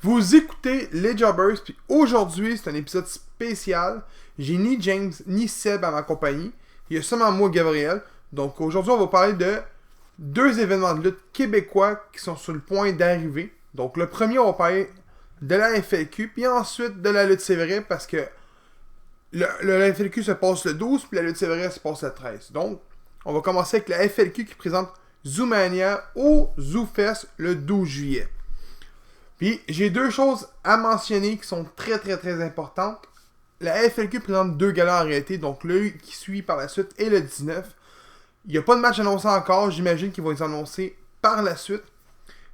Vous écoutez les Jobbers, puis aujourd'hui, c'est un épisode spécial. J'ai ni James ni Seb à ma compagnie. Il y a seulement moi, Gabriel. Donc aujourd'hui, on va parler de deux événements de lutte québécois qui sont sur le point d'arriver. Donc le premier, on va parler de la FLQ, puis ensuite de la lutte Sévère, parce que la FLQ se passe le 12, puis la lutte Sévère se passe le 13. Donc, on va commencer avec la FLQ qui présente Zoomania au ZooFest le 12 juillet. Puis, j'ai deux choses à mentionner qui sont très très très importantes. La FLQ présente deux galas en réalité, donc le qui suit par la suite est le 19. Il n'y a pas de match annoncé encore, j'imagine qu'ils vont les annoncer par la suite.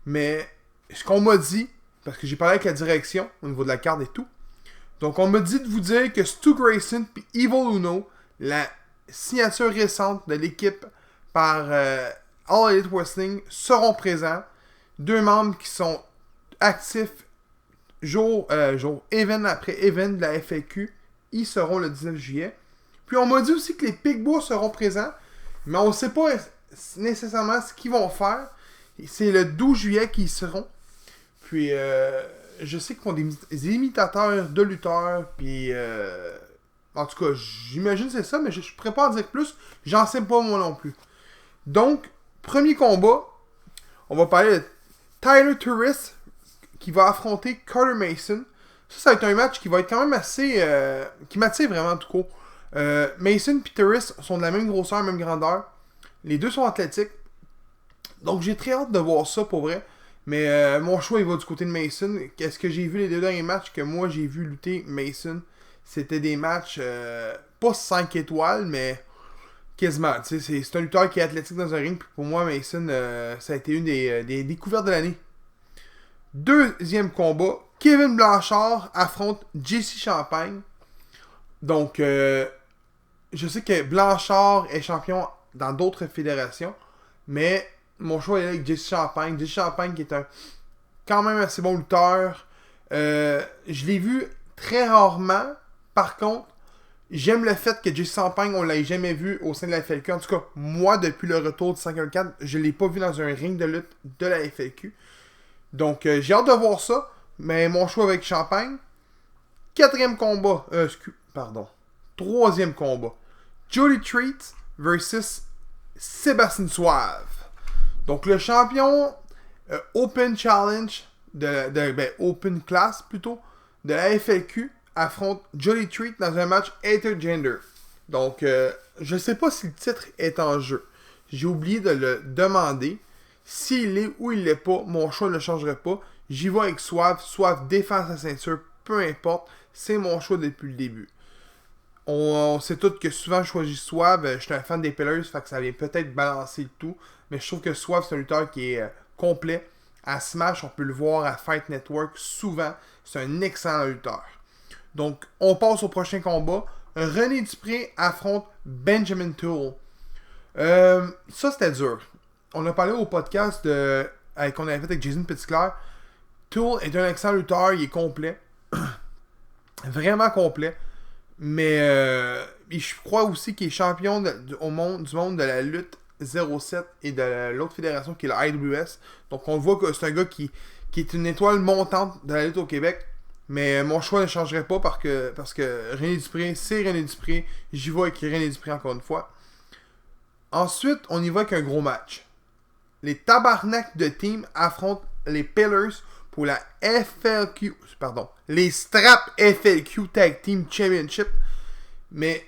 Mais ce qu'on m'a dit, parce que j'ai parlé avec la direction au niveau de la carte et tout, donc on m'a dit de vous dire que Stu Grayson et Evil Uno, la signature récente de l'équipe par All Elite Wrestling, seront présents. Deux membres qui sont actifs event après event de la FAQ. Ils seront le 19 juillet. Puis on m'a dit aussi que les Pigbois seront présents, mais on ne sait pas nécessairement ce qu'ils vont faire. C'est le 12 juillet qu'ils seront. Puis je sais qu'ils font des imitateurs de lutteurs. Puis en tout cas, j'imagine que c'est ça, mais je ne pourrais pas en dire plus. J'en sais pas moi non plus. Donc, premier combat, on va parler de Tyler Turris qui va affronter Carter Mason. Ça va être un match qui va être quand même assez... qui m'attire vraiment tout court. Mason et Turris sont de la même grosseur, même grandeur. Les deux sont athlétiques. Donc j'ai très hâte de voir ça pour vrai. Mais mon choix il va du côté de Mason. Qu'est-ce que j'ai vu les deux derniers matchs que moi j'ai vu lutter Mason? C'était des matchs pas 5 étoiles, mais quasiment. C'est un lutteur qui est athlétique dans un ring. Puis pour moi, Mason, ça a été une des découvertes de l'année. Deuxième combat, Kevin Blanchard affronte JC Champagne. Donc, je sais que Blanchard est champion dans d'autres fédérations, mais mon choix est avec JC Champagne. JC Champagne qui est un quand même assez bon lutteur. Je l'ai vu très rarement. Par contre, j'aime le fait que JC Champagne, on l'a jamais vu au sein de la FLQ. En tout cas, moi, depuis le retour de 5-4, je l'ai pas vu dans un ring de lutte de la FLQ. Donc, j'ai hâte de voir ça. Mais mon choix avec Champagne. Troisième combat. Jody Treat versus Sébastien Suave. Donc, le champion Open Challenge, Open Class plutôt, de la FLQ affronte Jody Treat dans un match intergender. Donc, je sais pas si le titre est en jeu. J'ai oublié de le demander. S'il est ou il l'est pas, mon choix ne changerait pas. J'y vais avec Suave. Suave défend sa ceinture, peu importe. C'est mon choix depuis le début. On sait tous que souvent je choisis Suave. Je suis un fan des Pillars, fait que ça vient peut-être balancer le tout. Mais je trouve que Suave, c'est un lutteur qui est complet. À Smash, on peut le voir à Fight Network souvent. C'est un excellent lutteur. Donc, on passe au prochain combat. René Dupré affronte Benjamin Tool. Ça, c'était dur. On a parlé au podcast qu'on avait fait avec Jason Petitclerc. Tool est un excellent lutteur, il est complet. Vraiment complet. Mais je crois aussi qu'il est champion du monde de la lutte 07 et de l'autre fédération qui est la IWS. Donc on voit que c'est un gars qui est une étoile montante de la lutte au Québec. Mais mon choix ne changerait pas parce que René Dupré, c'est René Dupré. J'y vais avec René Dupré encore une fois. Ensuite, on y va avec un gros match. Les Tabarnak de Team affrontent les Pillars pour la les Strap FLQ Tag Team Championship. Mais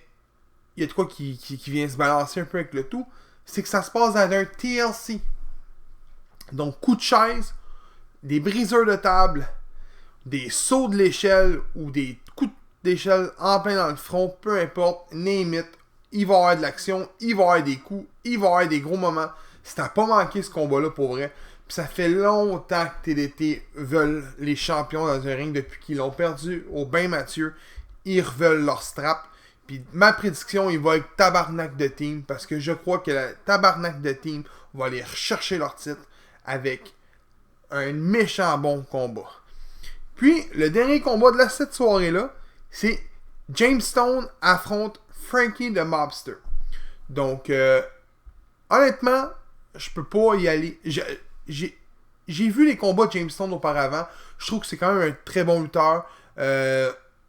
il y a de quoi qui vient se balancer un peu avec le tout. C'est que ça se passe dans un TLC. Donc, coup de chaise, des briseurs de table, des sauts de l'échelle ou des coups d'échelle en plein dans le front, peu importe, name it. Il va y avoir de l'action, il va y avoir des coups, il va y avoir des gros moments. Si t'as pas manqué ce combat-là pour vrai, pis ça fait longtemps que TDT veulent les champions dans un ring depuis qu'ils l'ont perdu au Bain Mathieu. Ils reveulent leur strap. Puis ma prédiction, il va être Tabarnak de Team parce que je crois que la Tabarnak de Team va aller rechercher leur titre avec un méchant bon combat. Puis, le dernier combat de cette soirée-là, c'est James Stone affronte Frankie the Mobster. Donc, honnêtement, je peux pas y aller. j'ai vu les combats de Jameson auparavant. Je trouve que c'est quand même un très bon lutteur.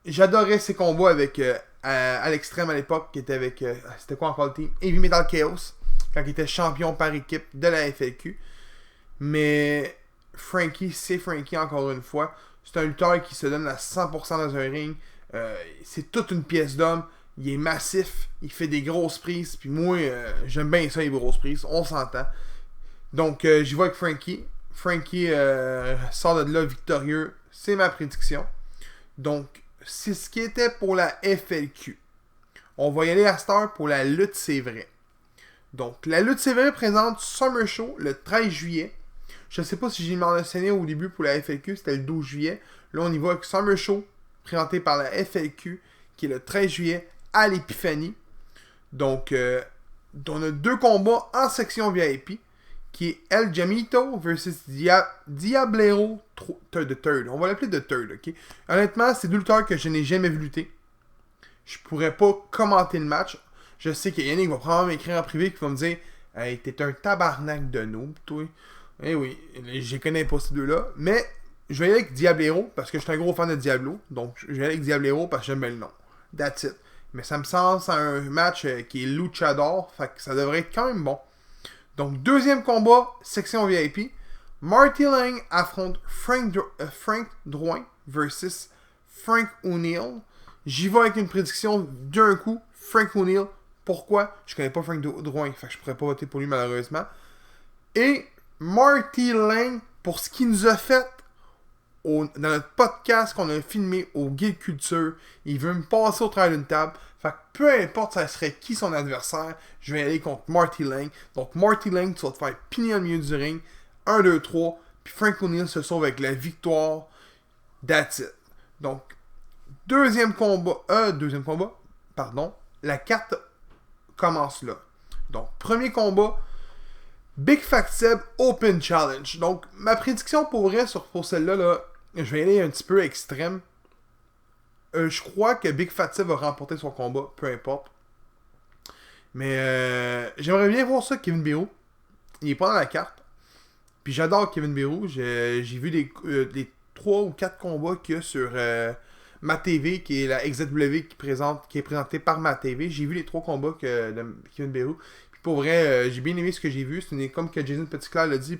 J'adorais ses combats avec à l'extrême à l'époque, qui était avec c'était quoi encore le team? Heavy Metal Chaos, quand il était champion par équipe de la FLQ. Mais Frankie, c'est Frankie encore une fois. C'est un lutteur qui se donne à 100% dans un ring. C'est toute une pièce d'homme. Il est massif. Il fait des grosses prises. Puis moi, j'aime bien ça, les grosses prises. On s'entend. Donc, j'y vais avec Frankie. Frankie sort de là victorieux. C'est ma prédiction. Donc, c'est ce qui était pour la FLQ. On va y aller à cette heure pour la lutte, c'est vrai. Donc, la lutte, c'est vrai présente Summer Show le 13 juillet. Je ne sais pas si j'ai mentionné au début pour la FLQ, c'était le 12 juillet. Là, on y va avec Summer Show, présenté par la FLQ, qui est le 13 juillet à l'Épiphanie. Donc, on a 2 combats en section VIP, qui est El Jamito versus Diablero the Third. On va l'appeler The Third, ok? Honnêtement, c'est 2 lutteurs que je n'ai jamais vu lutter. Je pourrais pas commenter le match. Je sais que Yannick va probablement m'écrire en privé qui va me dire « Hey, t'es un tabarnak de noob, toi. » Eh oui, je connais pas ces 2-là. Mais je vais y aller avec Diablero parce que je suis un gros fan de Diablo. Donc, je vais y aller avec Diablero parce que j'aime bien le nom. That's it. Mais ça me semble c'est un match qui est luchador. Fait que ça devrait être quand même bon. Donc, 2e combat, section VIP. Marty Lang affronte Frank Drouin versus Frank O'Neill. J'y vais avec une prédiction d'un coup. Frank O'Neill. Pourquoi? Je connais pas Frank Drouin. Fait que je pourrais pas voter pour lui malheureusement. Et Marty Lang, pour ce qu'il nous a fait dans notre podcast qu'on a filmé au Guild Culture, il veut me passer au travers d'une table. Fait que peu importe ça serait qui son adversaire, je vais aller contre Marty Lang. Donc Marty Lang, tu vas te faire piner au milieu du ring. 1, 2, 3. Puis Frank O'Neill se sauve avec la victoire. That's it. Donc, deuxième combat, pardon. La carte commence là. Donc, premier combat. Big Fat Seb Open Challenge. Donc, ma prédiction pour vrai pour celle-là, là, je vais aller un petit peu extrême. Je crois que Big Fat Seb va remporter son combat, peu importe. Mais j'aimerais bien voir ça, Kevin Biro. Il est pas dans la carte. Puis j'adore Kevin Biro. J'ai vu les 3 ou 4 combats qu'il y a sur Ma TV, qui est la XW qui est présentée par Ma TV. J'ai vu les 3 combats de Kevin Biro. Pour vrai, j'ai bien aimé ce que j'ai vu. C'est comme que Jason Petitclerc l'a dit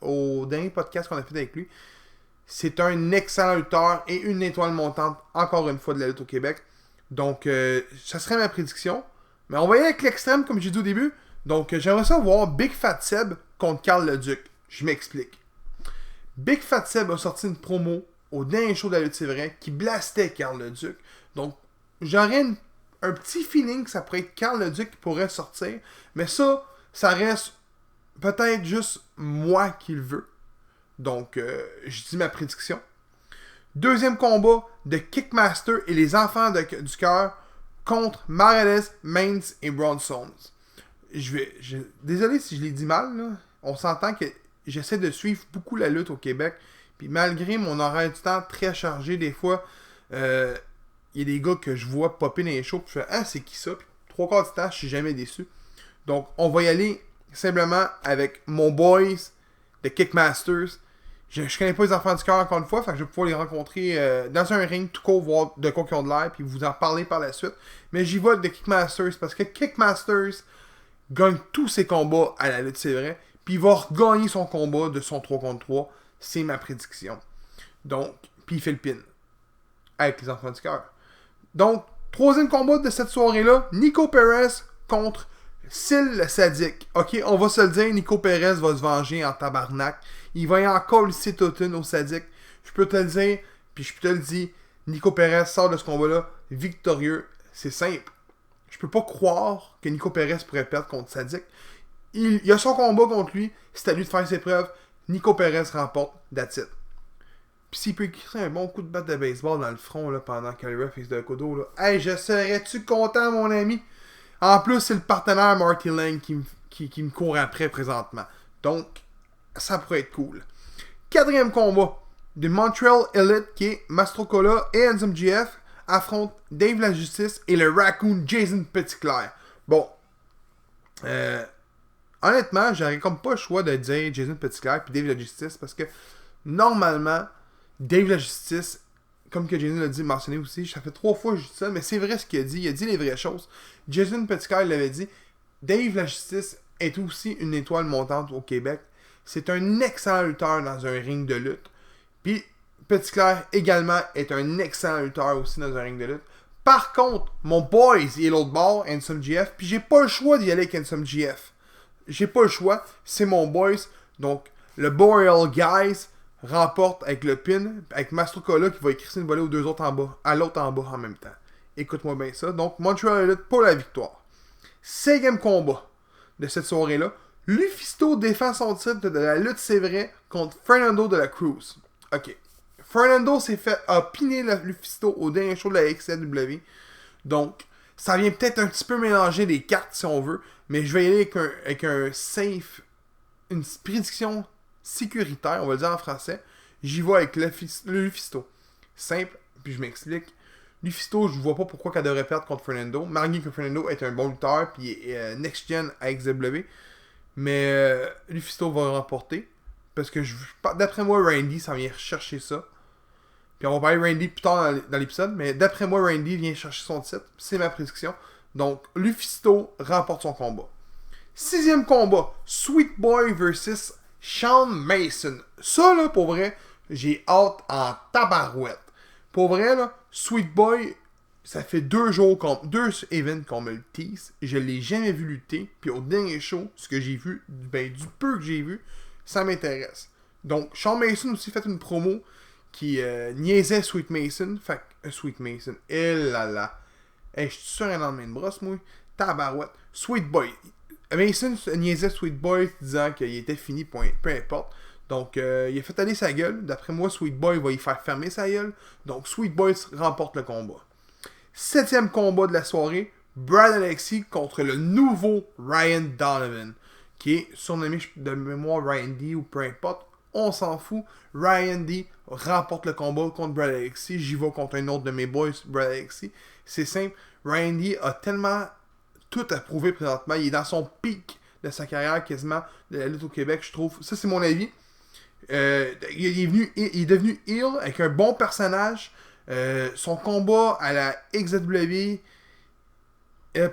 au dernier podcast qu'on a fait avec lui. C'est un excellent lutteur et une étoile montante, encore une fois, de la lutte au Québec. Donc, ça serait ma prédiction. Mais on va y aller avec l'extrême, comme j'ai dit au début. Donc, j'aimerais ça voir Big Fat Seb contre Carl Leduc. Je m'explique. Big Fat Seb a sorti une promo au dernier show de la lutte, c'est vrai, qui blastait Carl Leduc. Donc, j'aurais un petit feeling que ça pourrait être Carl Leduc qui pourrait sortir. Mais ça reste peut-être juste moi qui le veux. Donc, je dis ma prédiction. Deuxième combat de Kickmaster et les enfants du cœur contre Morales, Mains et Bronson. Désolé si je l'ai dit mal, là. On s'entend que j'essaie de suivre beaucoup la lutte au Québec. Puis malgré mon horaire du temps très chargé, des fois, il y a des gars que je vois popper dans les shows. Puis je fais « Ah, c'est qui ça? » Puis 3/4 du temps, je suis jamais déçu. Donc, on va y aller simplement avec mon boys de Kickmasters. Je connais pas les enfants du cœur encore une fois, fait que je vais pouvoir les rencontrer dans un ring tout court, voir de quoi qu'ils ont de l'air, puis vous en parler par la suite. Mais j'y vais de Kickmasters parce que Kickmasters gagne tous ses combats à la lutte, c'est vrai. Puis il va regagner son combat de son 3 contre 3. C'est ma prédiction. Donc, puis il fait le pin avec les enfants du cœur. Donc, troisième combat de cette soirée-là, Nico Perez contre Syl le sadique. Ok, on va se le dire, Nico Perez va se venger en tabarnak. Il va y encore laisser toute une au sadique. Je peux te le dire, puis je peux te le dire, Nico Perez sort de ce combat-là victorieux. C'est simple. Je peux pas croire que Nico Perez pourrait perdre contre Sadique. Il a son combat contre lui, c'est à lui de faire ses preuves. Nico Perez remporte, that's it. Pis s'il peut écrire un bon coup de batte de baseball dans le front là, pendant que le ref est de Kodo, là, hey, je serais-tu content, mon ami? En plus, c'est le partenaire Marty Lang qui me court après présentement. Donc, ça pourrait être cool. Quatrième combat de Montreal Elite qui est Mastrocola et NZMGF affrontent Dave la Justice et le Raccoon Jason Petitclerc. Bon, honnêtement, j'aurais comme pas le choix de dire Jason Petitclerc puis Dave la Justice parce que normalement, Dave la Justice, comme que Jason l'a dit, mentionné aussi, ça fait 3 fois que je dis ça, mais c'est vrai ce qu'il a dit. Il a dit les vraies choses. Jason Petitclerc l'avait dit. Dave la Justice est aussi une étoile montante au Québec. C'est un excellent lutteur dans un ring de lutte. Puis Petitclerc également est un excellent lutteur aussi dans un ring de lutte. Par contre, mon boys, il est l'autre bord, Handsome GF, puis j'ai pas le choix d'y aller avec Handsome GF. J'ai pas le choix, c'est mon boys. Donc, le Boreal Guys remporte avec le pin, avec Mastrocola qui va écrire une volée aux 2 autres en bas, à l'autre en bas en même temps. Écoute-moi bien ça. Donc, Montreal Elite pour la victoire. 5e combat de cette soirée-là. Lufisto défend son titre de la lutte, c'est vrai, contre Fernando de la Cruz. Ok. Fernando a piné Lufisto au dernier show de la XLW. Donc, ça vient peut-être un petit peu mélanger les cartes si on veut. Mais je vais y aller avec un safe, une prédiction sécuritaire, on va le dire en français. J'y vais avec le Lufisto. Simple, puis je m'explique. Lufisto, je vois pas pourquoi qu'elle devrait perdre contre Fernando. Malgré que Fernando est un bon lutteur, puis est next-gen à XW. Mais Lufisto va remporter. Parce que d'après moi, Randy, ça vient chercher ça. Puis on va parler de Randy plus tard dans l'épisode. Mais d'après moi, Randy vient chercher son titre. C'est ma prédiction. Donc, Lufisto remporte son combat. 6e combat, Sweet Boy versus Sean Mason. Ça, là, pour vrai, j'ai hâte en tabarouette. Pour vrai, là, Sweet Boy, ça fait 2 events qu'on me le tease. Je l'ai jamais vu lutter. Puis au dernier show, ce que j'ai vu, ben, du peu que j'ai vu, ça m'intéresse. Donc, Sean Mason aussi fait une promo qui niaisait Sweet Mason. Fait que, Sweet Mason, là là. Hey, je suis sur un lendemain de brosse, moi. Tabarouette. Sweet Boy. Mason niaisait Sweet Boy disant qu'il était fini, peu importe. Donc, il a fait aller sa gueule. D'après moi, Sweet Boy va y faire fermer sa gueule. Donc, Sweet Boy remporte le combat. 7e combat de la soirée. Brad Alexis contre le nouveau Ryan Donovan. Qui est surnommé de mémoire Ryan D ou peu importe. On s'en fout. Ryan D remporte le combat contre Brad Alexis. J'y vais contre un autre de mes boys, Brad Alexis. C'est simple. Ryan D a tellement tout à prouver présentement. Il est dans son pic de sa carrière quasiment de la lutte au Québec, je trouve. Ça, c'est mon avis. Il est devenu heel avec un bon personnage. Son combat à la XW...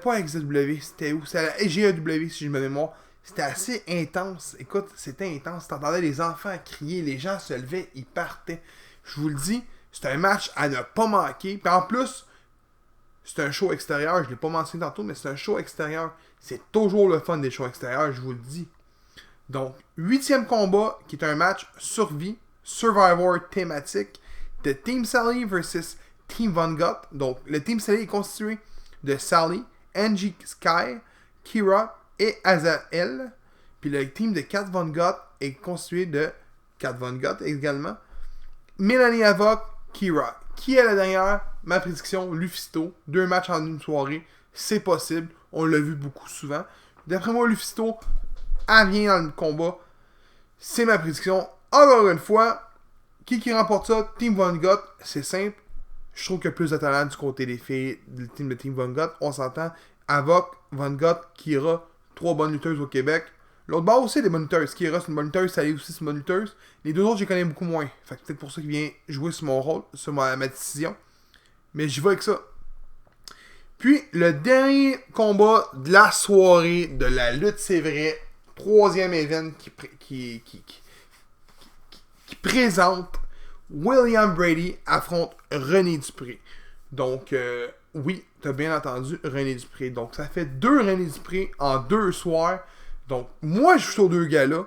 pas à XW, c'était où? C'était à la GAW, si je me mémoire. C'était assez intense. Écoute, c'était intense. T'entendais les enfants crier, les gens se levaient, ils partaient. Je vous le dis, c'est un match à ne pas manquer. Puis en plus, c'est un show extérieur. Je ne l'ai pas mentionné tantôt, mais c'est un show extérieur. C'est toujours le fun des shows extérieurs, je vous le dis. Donc, 8e combat, qui est un match survie, Survivor thématique, de Team Sally versus Team Von Gott. Donc, le Team Sally est constitué de Sally, Angie Sky, Kira et Azael. Puis le team de Kat Von Gott est constitué de Kat Von Gott également. Mélanie Havoc, Kira. Qui est la dernière? Ma prédiction, Lufisto. 2 matchs en une soirée. C'est possible. On l'a vu beaucoup souvent. D'après moi, Lufisto, elle vient dans le combat. C'est ma prédiction. Encore une fois, qui remporte ça? Team Von Gott. C'est simple. Je trouve qu'il y a plus de talent du côté des filles du team de Team Von Gott. On s'entend. Havoc, Von Gott, Kira. 3 bonnes lutteuses au Québec. L'autre bord aussi, des bonnes lutteuses. Kira, c'est une bonne lutteuse. Sally aussi, c'est une bonne lutteuse. Les 2 autres, je les connais beaucoup moins. Fait que peut-être pour ça qu'il vient jouer sur mon rôle, sur ma décision. Mais j'y vais avec ça. Puis, le dernier combat de la soirée de la lutte, c'est vrai. 3e event qui présente William Brady affronte René Dupré. Donc, oui, t'as bien entendu, René Dupré. Donc, ça fait 2 René Dupré en 2 soirs. Donc, moi, je suis sur 2 gars-là.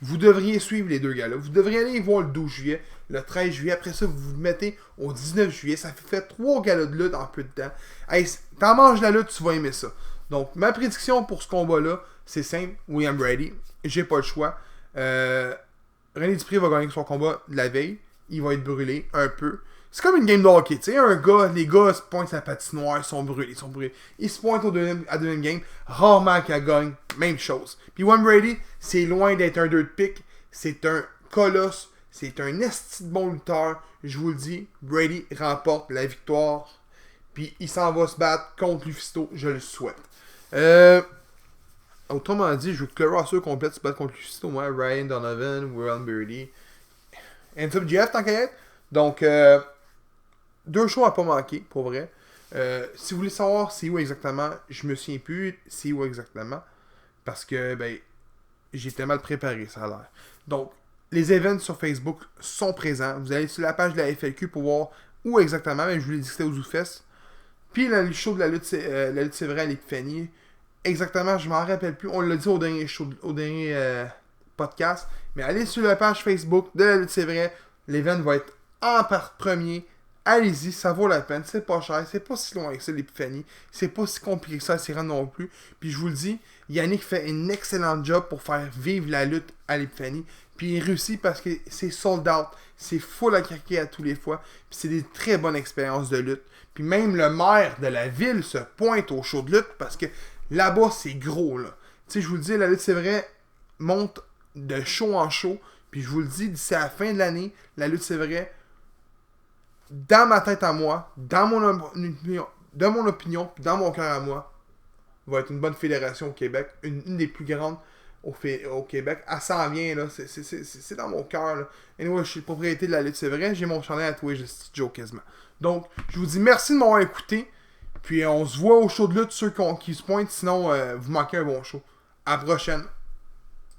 Vous devriez suivre les 2 gars-là. Vous devriez aller voir le 12 juillet, le 13 juillet. Après ça, vous vous mettez au 19 juillet. Ça fait 3 galas de lutte en peu de temps. Hey, t'en manges la lutte, tu vas aimer ça. Donc, ma prédiction pour ce combat-là, c'est simple. William Brady. J'ai pas le choix. René Dupré va gagner son combat de la veille. Il va être brûlé un peu. C'est comme une game de hockey, tu sais, les gars se pointent sa patinoire, ils sont brûlés. Ils se pointent à deuxième game, rarement qu'elle gagne, même chose. Puis William Brady, c'est loin d'être un 2 de pique, c'est un colosse, c'est un esti de bon lutteur, je vous le dis, Brady remporte la victoire, puis il s'en va se battre contre Lufisto, je le souhaite. autrement dit, je veux que le roster complet se batte contre Lucito, moi, Ryan Donovan, Warren Birdie, Anthony Jeff, tant qu'à être. Donc, 2 shows à pas manquer, pour vrai. Si vous voulez savoir c'est où exactement, je me souviens plus c'est où exactement. Parce que, ben, j'étais mal préparé, ça a l'air. Donc, les events sur Facebook sont présents. Vous allez sur la page de la FLQ pour voir où exactement. Mais je vous l'ai dit que c'était au ZooFest. Puis le show de la lutte c'est vrai à l'Épiphanie. Exactement, je m'en rappelle plus. On l'a dit au dernier show, au dernier podcast. Mais allez sur la page Facebook de la lutte c'est vrai. L'event va être en premier. Allez-y, ça vaut la peine. C'est pas cher. C'est pas si loin que ça l'Épiphanie. C'est pas si compliqué que ça à s'y rendre non plus. Puis je vous le dis, Yannick fait un excellent job pour faire vivre la lutte à l'Épiphanie. Puis il réussit parce que c'est sold out. C'est full à craquer à tous les fois. Puis c'est des très bonnes expériences de lutte. Puis même le maire de la ville se pointe au show de lutte parce que là-bas, c'est gros, là. Tu sais, je vous le dis, la lutte, c'est vrai, monte de show en show. Puis je vous le dis, d'ici à la fin de l'année, la lutte, c'est vrai, dans ma tête à moi, dans mon opinion, puis dans mon cœur à moi, va être une bonne fédération au Québec. Une des plus grandes au Québec. Elle s'en vient, là. C'est dans mon cœur, là. Anyway, je suis le propriétaire de la lutte, c'est vrai. J'ai mon chandail à Twitch de Joe quasiment. Donc, je vous dis merci de m'avoir écouté. Puis on se voit au show de lutte, ceux qui se pointent. Sinon, vous manquez un bon show. À la prochaine.